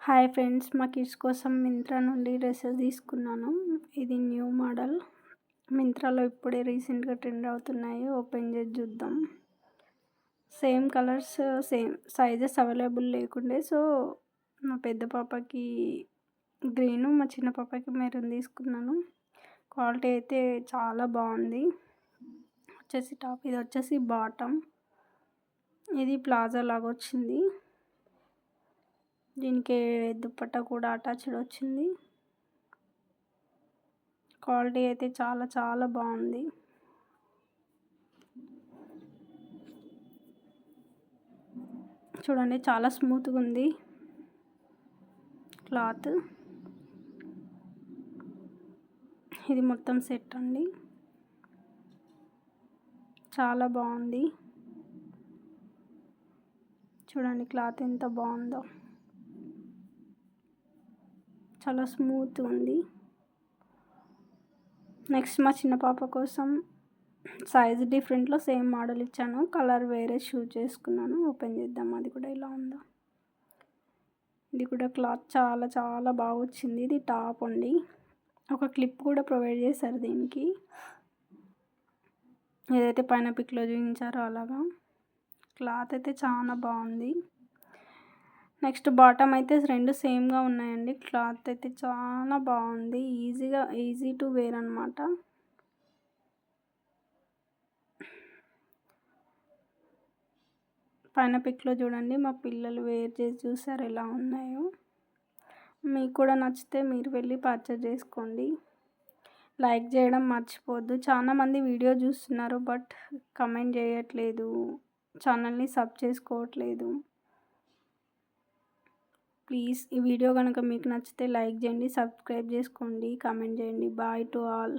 Hi friends, మా kids కోసం మింత్రా నుండి డ్రెస్సెస్ తీసుకున్నాను. ఇది న్యూ మోడల్. మింత్రాలో ఇప్పుడే రీసెంట్గా ట్రెండ్ అవుతున్నాయి. ఓపెన్ చేసి చూద్దాం. Same colours, same sizes available లేకుండే, సో మా పెద్ద పాపకి గ్రీను, మా చిన్న పాపకి మెరూన్ తీసుకున్నాను. క్వాలిటీ అయితే చాలా బాగుంది. వచ్చేసి టాప్, ఇది వచ్చేసి బాటమ్. ఇది ప్లాజో లాగా వచ్చింది. దీనికి దుపట్టా కూడా అటాచ్డ్ వచ్చింది. క్వాలిటీ అయితే చాలా చాలా బాగుంది. చూడండి, చాలా స్మూత్గా ఉంది క్లాత్. ఇది మొత్తం సెట్ అండి, చాలా బాగుంది. చూడండి క్లాత్ ఎంత బాగుందో, చాలా స్మూత్ ఉంది. నెక్స్ట్ మా చిన్న పాప కోసం సైజ్ డిఫరెంట్లో సేమ్ మోడల్ ఇచ్చాను. కలర్ వేరే చూస్ చేసుకున్నాను. ఓపెన్ చేద్దాం, అది కూడా ఇలా ఉందో. ఇది కూడా క్లాత్ చాలా చాలా బాగా వచ్చింది. ఇది టాప్ అండి. ఒక క్లిప్ కూడా ప్రొవైడ్ చేశారు దీనికి, ఏదైతే పైన పిక్లో చూపించారో అలాగా. క్లాత్ అయితే చాలా బాగుంది. నెక్స్ట్ బాటమ్ అయితే రెండు సేమ్గా ఉన్నాయండి. క్లాత్ అయితే చాలా బాగుంది. ఈజీ టు వేర్ అనమాట. పైన పిక్లో చూడండి, మా పిల్లలు వేర్ చేసి చూసారు ఎలా ఉన్నాయో. మీకు కూడా నచ్చితే మీరు వెళ్ళి పర్చేజ్ చేసుకోండి. లైక్ చేయడం మర్చిపోవద్దు. చాలామంది వీడియో చూస్తున్నారు బట్ కమెంట్ చేయట్లేదు, ఛానల్ని సబ్ చేసుకోవట్లేదు. ప్లీజ్ ఈ వీడియో కనుక మీకు నచ్చితే లైక్ చేయండి, సబ్స్క్రైబ్ చేసుకోండి, కామెంట్ చేయండి. Bye to all.